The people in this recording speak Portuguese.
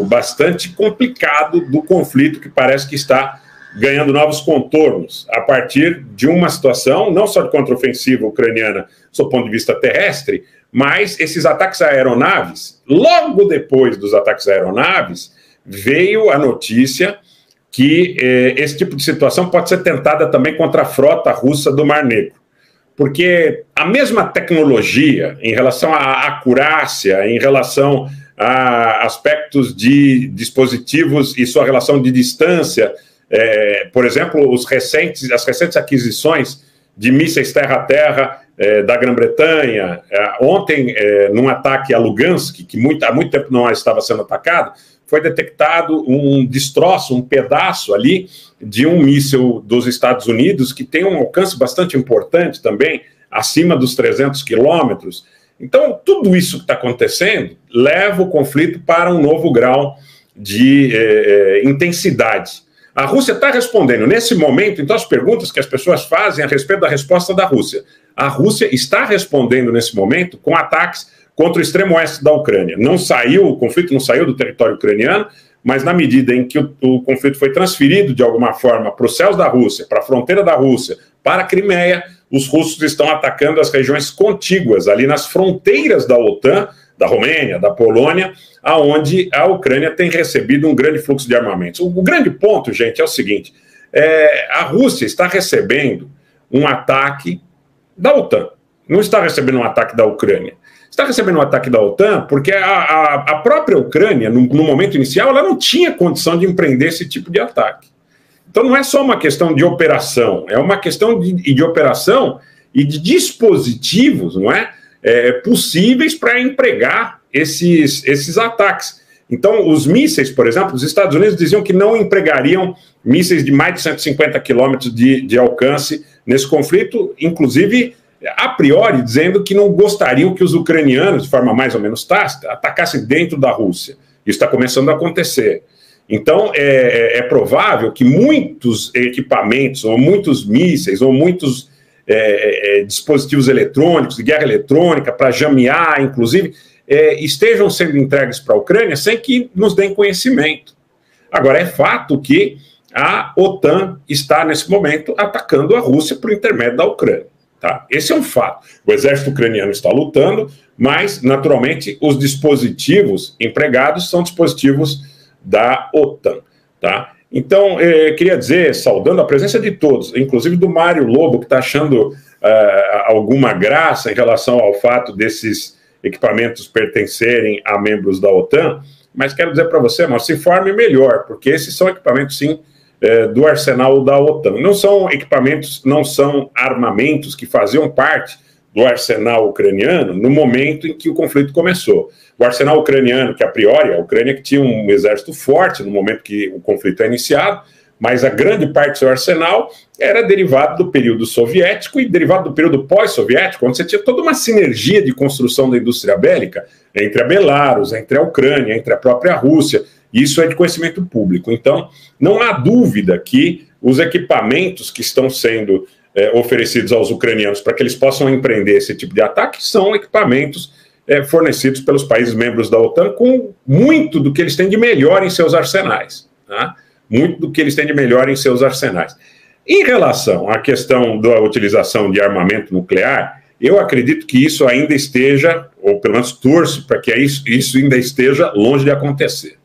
bastante complicado do conflito que parece que está ganhando novos contornos a partir de uma situação, não só de contraofensiva ucraniana, do ponto de vista terrestre, mas esses ataques a aeronaves. Logo depois dos ataques a aeronaves, veio a notícia que esse tipo de situação pode ser tentada também contra a frota russa do Mar Negro. Porque a mesma tecnologia em relação à acurácia, em relação a aspectos de dispositivos e sua relação de distância, por exemplo, as recentes aquisições de mísseis terra-a-terra da Grã-Bretanha, ontem, num ataque a Lugansk, que há muito tempo não estava sendo atacado, foi detectado um destroço, um pedaço ali de um míssil dos Estados Unidos que tem um alcance bastante importante também, acima dos 300 quilômetros. Então, tudo isso que está acontecendo leva o conflito para um novo grau de intensidade. A Rússia está respondendo. Nesse momento, então, as perguntas que as pessoas fazem a respeito da resposta da Rússia. A Rússia está respondendo nesse momento com ataques contra o extremo oeste da Ucrânia. O conflito não saiu do território ucraniano, mas na medida em que o conflito foi transferido de alguma forma para os céus da Rússia, para a fronteira da Rússia, para a Crimeia, os russos estão atacando as regiões contíguas, ali nas fronteiras da OTAN, da Romênia, da Polônia, aonde a Ucrânia tem recebido um grande fluxo de armamentos. O grande ponto, gente, é o seguinte, a Rússia está recebendo um ataque da OTAN, não está recebendo um ataque da Ucrânia. Está recebendo um ataque da OTAN porque a própria Ucrânia, no momento inicial, ela não tinha condição de empreender esse tipo de ataque. Então não é só uma questão de operação, é uma questão de operação e de dispositivos, não é? Possíveis para empregar esses ataques. Então, os mísseis, por exemplo, os Estados Unidos diziam que não empregariam mísseis de mais de 150 quilômetros de alcance nesse conflito, inclusive a priori, dizendo que não gostariam que os ucranianos, de forma mais ou menos tácita, atacassem dentro da Rússia. Isso está começando a acontecer. Então, é provável que muitos equipamentos, ou muitos mísseis, ou muitos dispositivos eletrônicos, de guerra eletrônica, para jamear, inclusive, estejam sendo entregues para a Ucrânia sem que nos deem conhecimento. Agora, é fato que a OTAN está, nesse momento, atacando a Rússia por intermédio da Ucrânia. Tá? Esse é um fato. O exército ucraniano está lutando, mas, naturalmente, os dispositivos empregados são dispositivos da OTAN. Tá? Então, queria dizer, saudando a presença de todos, inclusive do Mário Lobo, que está achando alguma graça em relação ao fato desses equipamentos pertencerem a membros da OTAN, mas quero dizer para você, mas se informe melhor, porque esses são equipamentos, sim, do arsenal da OTAN. Não são equipamentos, não são armamentos que faziam parte do arsenal ucraniano no momento em que o conflito começou. O arsenal ucraniano, que a priori, a Ucrânia que tinha um exército forte no momento que o conflito é iniciado, mas a grande parte do seu arsenal era derivado do período soviético e derivado do período pós-soviético, onde você tinha toda uma sinergia de construção da indústria bélica entre a Belarus, entre a Ucrânia, entre a própria Rússia. Isso é de conhecimento público. Então, não há dúvida que os equipamentos que estão sendo oferecidos aos ucranianos para que eles possam empreender esse tipo de ataque são equipamentos fornecidos pelos países membros da OTAN com muito do que eles têm de melhor em seus arsenais. Tá? Muito do que eles têm de melhor em seus arsenais. Em relação à questão da utilização de armamento nuclear, eu acredito que isso ainda esteja, ou pelo menos torço para que isso ainda esteja longe de acontecer.